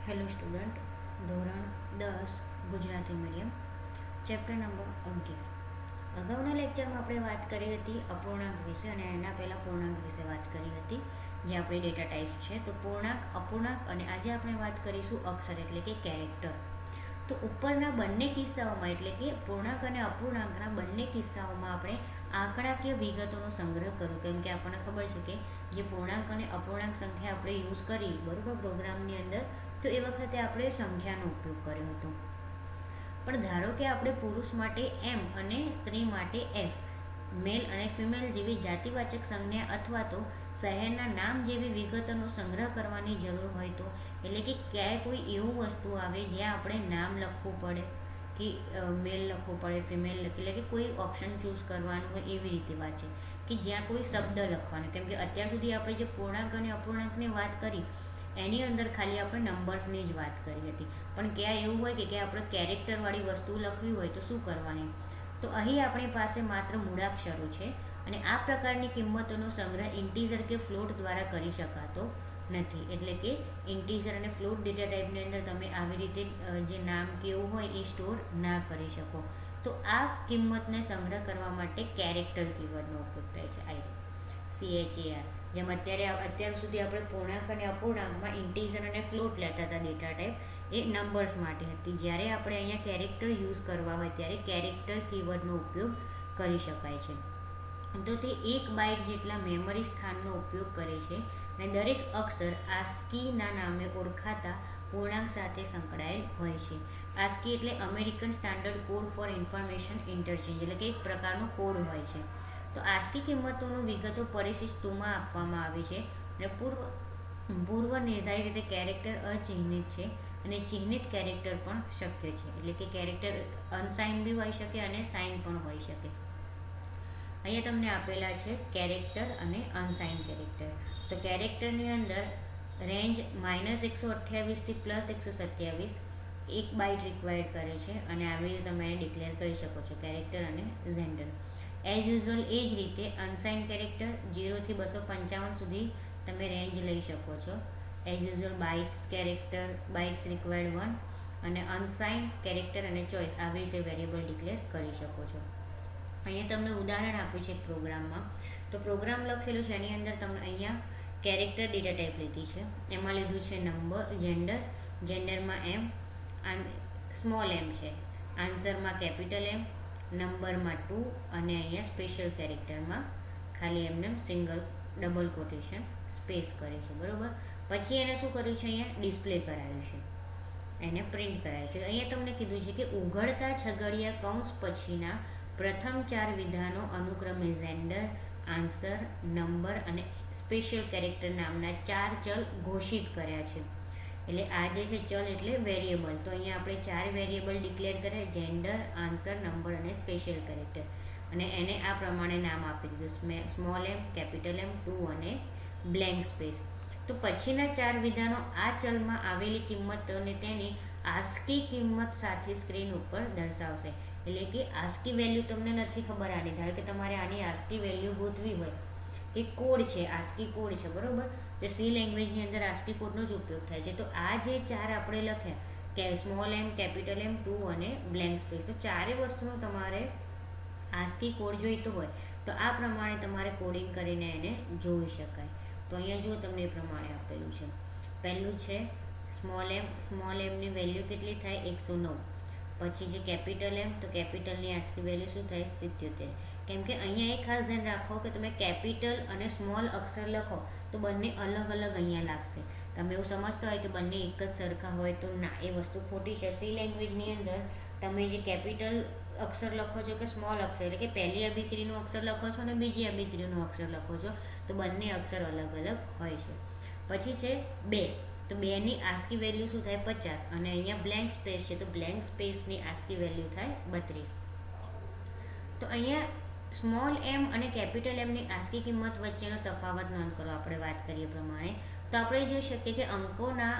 Hello student, ધોરણ 10 Gujarati medium, chapter number 11. અગાઉના લેક્ચરમાં આપણે વાત કરી હતી અપૂર્ણાંક વિશે અને એના પહેલાં પૂર્ણાંક વિશે વાત કરી હતી, જે આપણી ડેટા ટાઈપ છે. તો પૂર્ણાંક, અપૂર્ણાંક અને આજે આપણે વાત કરીશું અક્ષર એટલે કે કેરેક્ટર. તો ઉપરના બંને કિસ્સાઓમાં એટલે કે પૂર્ણાંક અને અપૂર્ણાંકના બંને કિસ્સાઓમાં આપણે આંકડાકીય વિગતોનો સંગ્રહ કર્યો, કેમ કે આપણને ખબર છે કે જે પૂર્ણાંક અને અપૂર્ણાંક સંખ્યા આપણે યુઝ કરી બરાબર પ્રોગ્રામની અંદર, તો એ વખતે આપણે સંખ્યાનો ઉપયોગ કર્યો હતો. પણ ધારો કે આપણે પુરુષ માટે એમ અને સ્ત્રી માટે એફ, મેલ અને ફિમેલ જેવી જાતિવાચક સંજ્ઞા અથવા તો શહેરના નામ જેવી વિગતોનો સંગ્રહ કરવાની જરૂર હોય તો, એટલે કે ક્યાંય કોઈ એવું વસ્તુ આવે જ્યાં આપણે નામ લખવું પડે કે મેલ લખવું પડે, ફિમેલ એટલે કે કોઈ ઓપ્શન ચૂઝ કરવાનું હોય એવી રીતે વાત છે કે જ્યાં કોઈ શબ્દ લખવાનો. કેમ કે અત્યાર સુધી આપણે જે પૂર્ણાંક અને અપૂર્ણાંકની વાત કરી એની અંદર ખાલી આપણે નંબર્સની જ વાત કરી હતી. પણ ક્યાં એવું હોય કે આપણે કેરેક્ટરવાળી વસ્તુ લખવી હોય તો શું કરવાની? તો અહીં આપણી પાસે માત્ર મૂળાક્ષરો છે અને આ પ્રકારની કિંમતોનો સંગ્રહ ઇન્ટીજર કે ફ્લોટ દ્વારા કરી શકાતો નથી. એટલે કે ઇન્ટીજર અને ફ્લોટ ડેટા ટાઈપની અંદર તમે આવી રીતે જે નામ કે એવું હોય એ સ્ટોર ના કરી શકો. તો આ કિંમતને સંગ્રહ કરવા માટે કેરેક્ટર કીવર્ડનો ઉપયોગ થાય છે. CHAR. જેમ અત્યાર સુધી આપણે પૂર્ણાંક અને અપૂર્ણાંકમાં ઇન્ટીજર અને ફ્લોટ લેતા હતા ડેટા ટાઈપ, એ નંબર્સ માટે હતી. જ્યારે આપણે અહીંયા કેરેક્ટર યુઝ કરવા હોય ત્યારે કેરેક્ટર કીવર્ડનો ઉપયોગ કરી શકાય છે. તો તે 1 બાઇટ જેટલા મેમરી સ્થાનનો ઉપયોગ કરે છે અને દરેક અક્ષર આસ્કીના નામે ઓળખાતા પૂર્ણાંક સાથે સંકળાયેલ હોય છે. આસ્કી એટલે American standard code four information interchange, એટલે કે એક પ્રકારનો કોડ હોય છે. તો આસ્કી કિંમતોની વિગતો પરિશિષ્ટ 2 માં આપવામાં આવી છે અને પૂર્વ નિર્ધારિત રીતે કેરેક્ટર અચિહ્નિત છે અને ચિહ્નિત કેરેક્ટર પણ શક્ય છે. એટલે કે કેરેક્ટર અનસાઇન બી હોઈ શકે અને સાઇન પણ હોઈ શકે. અહીંયા તમને આપેલા છે કેરેક્ટર અને અનસાઇન કેરેક્ટર. તો કેરેક્ટરની અંદર રેન્જ -128 થી +127 1 બાઇટ રિક્વાયર્ડ કરે છે અને આવી રીતે તમે એને ડિક્લેર કરી શકો છો, કેરેક્ટર અને જેન્ડર. એઝ યુઝ્યુઅલ એ જ રીતે અનસાઇન કેરેક્ટર 0 થી 255 સુધી તમે રેન્જ લઈ શકો છો. As usual bytes character, bytes required 1 અને અનસાઇન કેરેક્ટર અને ચોઇસ આવી રીતે વેરિયેબલ ડિક્લેર કરી શકો છો. અહીંયા તમને ઉદાહરણ આપ્યું છે એક પ્રોગ્રામમાં. તો પ્રોગ્રામ લખેલું છે એની અંદર તમને અહીંયા કેરેક્ટર ડેટા ટાઈપ લીધી છે. એમાં લીધું છે નંબર, જેન્ડરમાં એમ, સ્મોલ એમ છે, આન્સરમાં કેપિટલ એમ, નંબરમાં 2 અને અહીંયા સ્પેશિયલ કેરેક્ટરમાં ખાલી એમને સિંગલ ડબલ કોટેશન સ્પેસ કરે છે. બરાબર. પછી એને શું કર્યું છે? અહીંયા ડિસ્પ્લે કરાવ્યું છે, એને પ્રિન્ટ કરાવ્યું છે. અહીંયા તમને કીધું છે કે ઉઘડતા છગડીયા કૌંસ પછીના પ્રથમ 4 વિધાનો અનુક્રમે જેન્ડર, આન્સર, નંબર અને સ્પેશિયલ કેરેક્ટર નામના 4 ચલ ઘોષિત કર્યા છે. એટલે આ જે છે ચલ એટલે વેરિયેબલ. તો અહીંયા આપણે 4 વેરિયેબલ ડિક્લેર કર્યા: જેન્ડર, આન્સર, નંબર અને સ્પેશિયલ કેરેક્ટર. અને એને આ પ્રમાણે નામ આપી દીધું: સ્મોલ એમ, કેપિટલ એમ, 2 અને બ્લેન્ક સ્પેસ. તો પછીના 4 વિધાનો આ ચલમાં આવેલી કિંમતોને તેની આસ્કી કિંમત સાથે સ્ક્રીન ઉપર દર્શાવશે. એટલે કે આસ્કી વેલ્યુ તમને નથી ખબર આની, ધારો કે તમારે આની આસ્કી વેલ્યુ ગોતવી હોય, એ કોડ છે, આસ્કી કોડ છે, બરોબર. તો સી લેંગ્વેજની અંદર આસ્કી કોડનો જ ઉપયોગ થાય છે. તો આ જે 4 આપણે લખ્યા કે સ્મોલ એમ, કેપિટલ એમ, 2 અને બ્લેન્ક સ્પેસ, તો ચારે વસ્તુનો તમારે આસ્કી કોડ જોઈતો હોય તો આ પ્રમાણે તમારે કોડિંગ કરીને એને જોઈ શકાય. તો અહીંયા જુઓ તમને એ પ્રમાણે આપેલું છે. પહેલું છે સ્મોલ એમની વેલ્યુ કેટલી થાય? 109. પછી છે કેપિટલ એમ, તો કેપિટલની આસ્કી વેલ્યુ શું થાય? 77. કેમ કે અહીંયા એક ખાસ ધ્યાન રાખો કે તમે કેપિટલ અને સ્મોલ અક્ષર લખો તો બંને અલગ અલગ અહીંયા લાગશે. તમે એવું સમજતા હોય કે બંને એક જ સરખા હોય તો ના, એ વસ્તુ ખોટી છે. સી લેંગ્વેજની અંદર તમે જે કેપિટલ અક્ષર લખો છો કે સ્મોલ અક્ષર, એટલે કે પહેલી ABCDનું અક્ષર લખો છો અને બીજી ABCDનું અક્ષર લખો છો, તો બંને અક્ષર અલગ અલગ હોય છે. પછી છે 2. તો 2ની આસ્કી વેલ્યુ શું થાય? 50. અને અહીંયા બ્લેન્ક સ્પેસ છે, તો બ્લેન્ક સ્પેસની આસ્કી વેલ્યુ થાય 32. તો અહીંયા સ્મોલ એમ અને કેપિટલ એમની આસ્કી કિંમત વચ્ચેનો તફાવત નોંધ કરો. આપણે વાત કરીએ પ્રમાણે તો આપણે જોઈ શકીએ કે અંકોના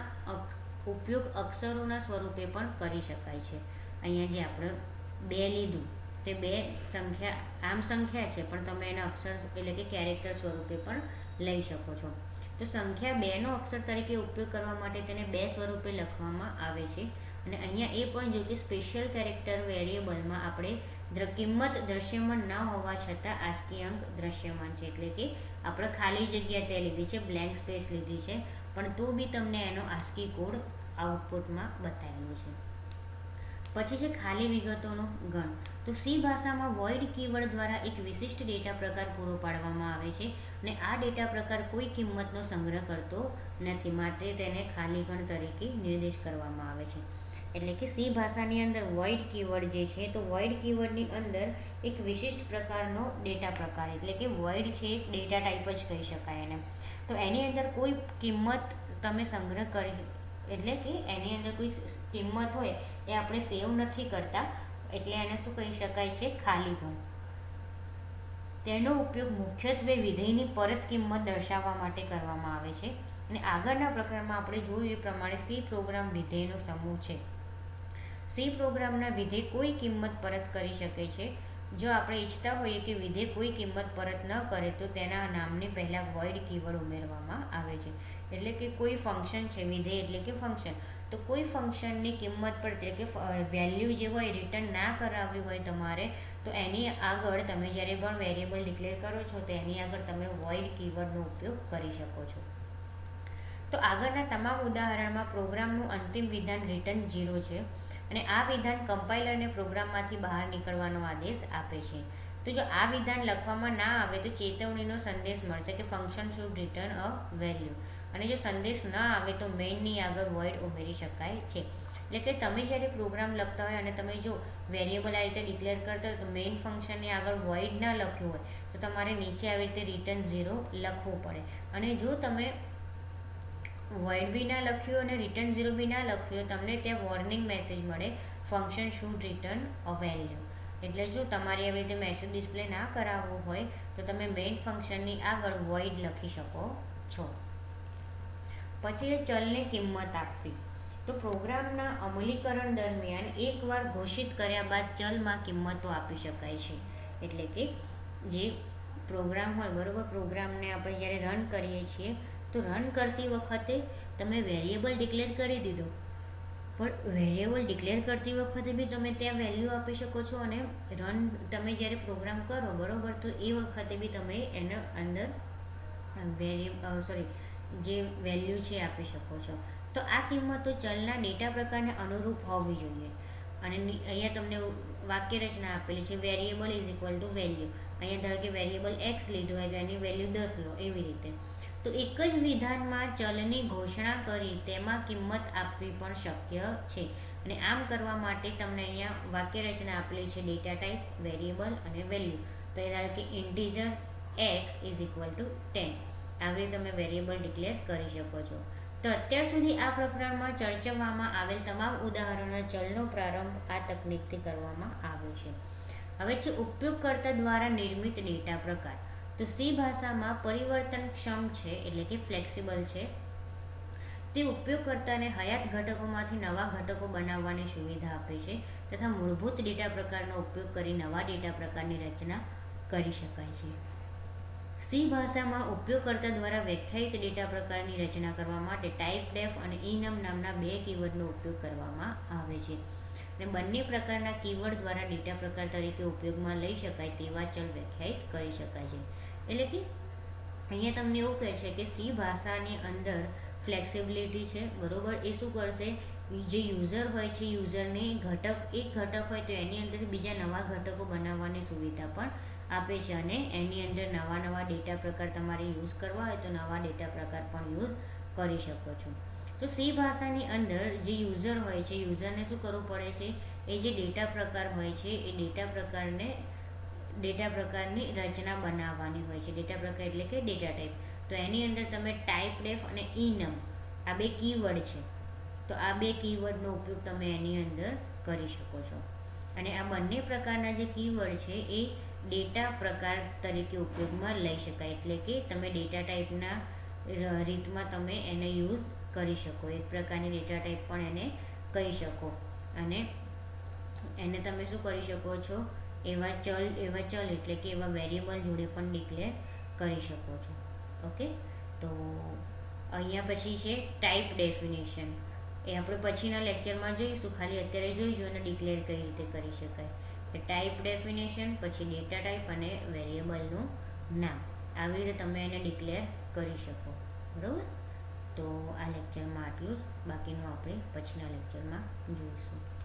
ઉપયોગ અક્ષરોના સ્વરૂપે પણ કરી શકાય છે. અહીંયા જે આપણે 2 લીધું તે 2 સંખ્યા છે, પણ તમે એના અક્ષર એટલે કે કેરેક્ટર સ્વરૂપે પણ લઈ શકો છો. તો સંખ્યા 2નો અક્ષર તરીકે ઉપયોગ કરવા માટે તેને 2 સ્વરૂપે લખવામાં આવે છે. અને અહીંયા એ પણ જો કે સ્પેશિયલ કેરેક્ટર વેરિયેબલમાં આપણે કિંમત દ્રશ્યમાન ન હોવા છતાં ASCII અંક દ્રશ્યમાન છે, એટલે કે આપણે ખાલી જગ્યા ત્યાં લીધી છે, બ્લેન્ક સ્પેસ લીધી છે, પણ તો બી તમને એનો ASCII કોડ આઉટપુટમાં બતાવેલું છે. પછી છે ખાલી વિગતોનો ગણ. તો સી ભાષામાં વોઇડ કીવર્ડ દ્વારા એક વિશિષ્ટ ડેટા પ્રકાર પૂરો પાડવામાં આવે છે અને આ ડેટા પ્રકાર કોઈ કિંમતનો સંગ્રહ કરતો નથી, માટે તેને ખાલી ગણ તરીકે નિર્દેશ કરવામાં આવે છે. એટલે કે સી ભાષાની અંદર વોઇડ કીવર્ડ જે છે, તો વોઇડ કીવર્ડની અંદર એક વિશિષ્ટ પ્રકારનો ડેટા પ્રકાર, એટલે કે વોઇડ છે એક ડેટા ટાઈપ જ કહી શકાય એને. તો એની અંદર કોઈ કિંમત તમે સંગ્રહ કરી, એટલે કે એની અંદર કોઈ કિંમત હોય એ આપણે સેવ નથી કરતા, એટલે એને શું કહી શકાય છે, ખાલી ગણ. તેનો ઉપયોગ મુખ્યત્વે વિધેયની પરત કિંમત દર્શાવવા માટે કરવામાં આવે છે. અને આગળના પ્રકરણમાં આપણે જોયું એ પ્રમાણે સી પ્રોગ્રામ વિધેયનો સમૂહ છે. સી પ્રોગ્રામના વિધેય કોઈ કિંમત પરત કરી શકે છે. જો આપણે ઈચ્છતા હોઈએ કે વિધેય કોઈ કિંમત પરત ન કરે તો તેના નામની પહેલાં વોઇડ કીવર્ડ ઉમેરવામાં આવે છે. એટલે કે કોઈ ફંક્શન છે, વિધેય એટલે કે ફંક્શન, તો કોઈ ફંક્શનની કિંમત પર, એટલે કે વેલ્યુ જે હોય રિટર્ન ના કરાવવી હોય તમારે, તો એની આગળ તમે જ્યારે પણ વેરિયેબલ ડિક્લેર કરો છો તો એની આગળ તમે વોઇડ કીવર્ડનો ઉપયોગ કરી શકો છો. તો આગળના તમામ ઉદાહરણમાં પ્રોગ્રામનું અંતિમ વિધાન રિટર્ન 0 છે અને આ વિધાન કમ્પાઇલરને પ્રોગ્રામમાંથી બહાર નીકળવાનો આદેશ આપે છે. તો જો આ વિધાન લખવામાં ના આવે તો ચેતવણીનો સંદેશ મળશે કે function should return a value, અને જો સંદેશ ન આવે તો મેઇનની આગળ વોઇડ ઉમેરી શકાય છે. એટલે કે તમે જ્યારે પ્રોગ્રામ લખતા હોય અને તમે જો વેરિયેબલ આ રીતે ડિક્લેર કરતા હોય તો મેઇન ફંક્શનની આગળ વોઇડ ના લખ્યું હોય તો તમારે નીચે આવી રીતે રિટર્ન 0 લખવું પડે. અને જો તમે વોઇડ બી ના લખ્યું અને રિટર્ન 0 બી ના લખ્યું, તમને ત્યાં વોર્નિંગ મેસેજ મળે function should return a value. એટલે જો તમારે આવી રીતે મેસેજ ડિસ્પ્લે ના કરાવવું હોય તો તમે મેઇન ફંક્શનની આગળ વોઇડ લખી શકો છો. પછી એ ચલને કિંમત આપવી. તો પ્રોગ્રામના અમલીકરણ દરમિયાન એકવાર ઘોષિત કર્યા બાદ ચલમાં કિંમતો આપી શકાય છે. એટલે કે જે પ્રોગ્રામ હોય, બરાબર, પ્રોગ્રામને આપણે જ્યારે રન કરીએ છીએ તો રન કરતી વખતે તમે વેરિયેબલ ડિક્લેર કરી દીધો, પણ વેરિયેબલ ડિક્લેર કરતી વખતે બી તમે ત્યાં વેલ્યુ આપી શકો છો અને રન તમે જ્યારે પ્રોગ્રામ કરો, બરાબર, તો એ વખતે બી તમે એના અંદર જે વેલ્યુ છે આપી શકો છો. તો આ કિંમતો ચલના ડેટા પ્રકારને અનુરૂપ હોવી જોઈએ. અને અહીંયા તમને વાક્ય રચના આપેલી છે, variable is equal to value. અહીંયા ધારો કે વેરિયેબલ એક્સ લીધું હોય તો એની વેલ્યુ 10 લો, એવી રીતે. તો એક જ વિધાનમાં ચલની ઘોષણા કરી તેમાં કિંમત આપવી પણ શક્ય છે. અને આમ કરવા માટે તમને અહીંયા વાક્ય રચના આપેલી છે, ડેટા ટાઈપ, વેરિયેબલ અને વેલ્યુ. તો એ ધારો કે integer x is equal to 10, આવી રીતે તમે વેરિયેબલ ડિક્લેર કરી શકો છો. તો અત્યાર સુધી આ પ્રકરણમાં ચર્ચવામાં આવેલ તમામ ઉદાહરણો ચલનો પ્રારંભ આ તકનીકથી કરવામાં આવે છે. હવે છે ઉપયોગકર્તા દ્વારા નિર્મિત ડેટા પ્રકાર. તો સી ભાષામાં પરિવર્તનક્ષમ છે, એટલે કે ફ્લેક્સિબલ છે. તે ઉપયોગકર્તાને હયાત ઘટકોમાંથી નવા ઘટકો બનાવવાની સુવિધા આપે છે તથા મૂળભૂત ડેટા પ્રકારનો ઉપયોગ કરી નવા ડેટા પ્રકારની રચના કરી શકાય છે. સી ભાષામાં ઉપયોગકર્તા દ્વારા વ્યાખ્યાયિત ડેટા પ્રકારની રચના કરવા માટે ટાઈપડેફ અને enum નામના 2 કીવર્ડનો ઉપયોગ કરવામાં આવે છે. અને બંને પ્રકારના કીવર્ડ દ્વારા ડેટા પ્રકાર તરીકે ઉપયોગમાં લઈ શકાય તેવા ચલ વ્યાખ્યાયિત કરી શકાય છે. એટલે કે અહીંયા તમને એવું કહે છે કે સી ભાષાની અંદર ફ્લેક્સિબિલિટી છે, બરોબર. એ શું કરશે, જે યુઝર હોય છે, યુઝરને એક ઘટક હોય તો એની અંદર બીજા નવા ઘટકો બનાવવાની સુવિધા પણ આપે છે અને એની અંદર નવા ડેટા પ્રકાર તમારે યુઝ કરવા હોય તો નવા ડેટા પ્રકાર પણ યુઝ કરી શકો છો. તો સી ભાષાની અંદર જે યુઝર હોય છે, યુઝરને શું કરવું પડે છે, એ જે ડેટા પ્રકાર હોય છે એ ડેટા પ્રકારની રચના બનાવવાની હોય છે. ડેટા પ્રકાર એટલે કે ડેટા ટાઈપ. તો એની અંદર તમે ટાઈપડેફ અને enum આ 2 કીવર્ડ છે, તો આ 2 કીવર્ડનો ઉપયોગ તમે એની અંદર કરી શકો છો. અને આ બંને પ્રકારના જે કીવર્ડ છે એ ડેટા પ્રકાર તરીકે ઉપયોગમાં લઈ શકાય, એટલે કે તમે ડેટા ટાઈપના રીતમાં તમે એને યુઝ કરી શકો. એક પ્રકારની ડેટા ટાઈપ પણ એને કહી શકો અને એને તમે શું કરી શકો છો, એવા ચલ એટલે કે એવા વેરિયેબલ જોડે પણ ડિક્લેર કરી શકો છો. ઓકે, તો અહીંયા પછી છે ટાઈપ ડેફિનેશન, એ આપણે પછીના લેક્ચરમાં જોઈશું, ખાલી અત્યારે જોઈશું અને ડિક્લેર કઈ રીતે કરી શકાય. કે ટાઈપ ડેફિનેશન, પછી ડેટા ટાઈપ અને વેરિયેબલનું નામ, આવી રીતે તમે એને ડિક્લેર કરી શકો. બરાબર. તો આ લેક્ચરમાં આટલું જ, બાકીનું આપણે પછીના લેક્ચરમાં જોઈશું.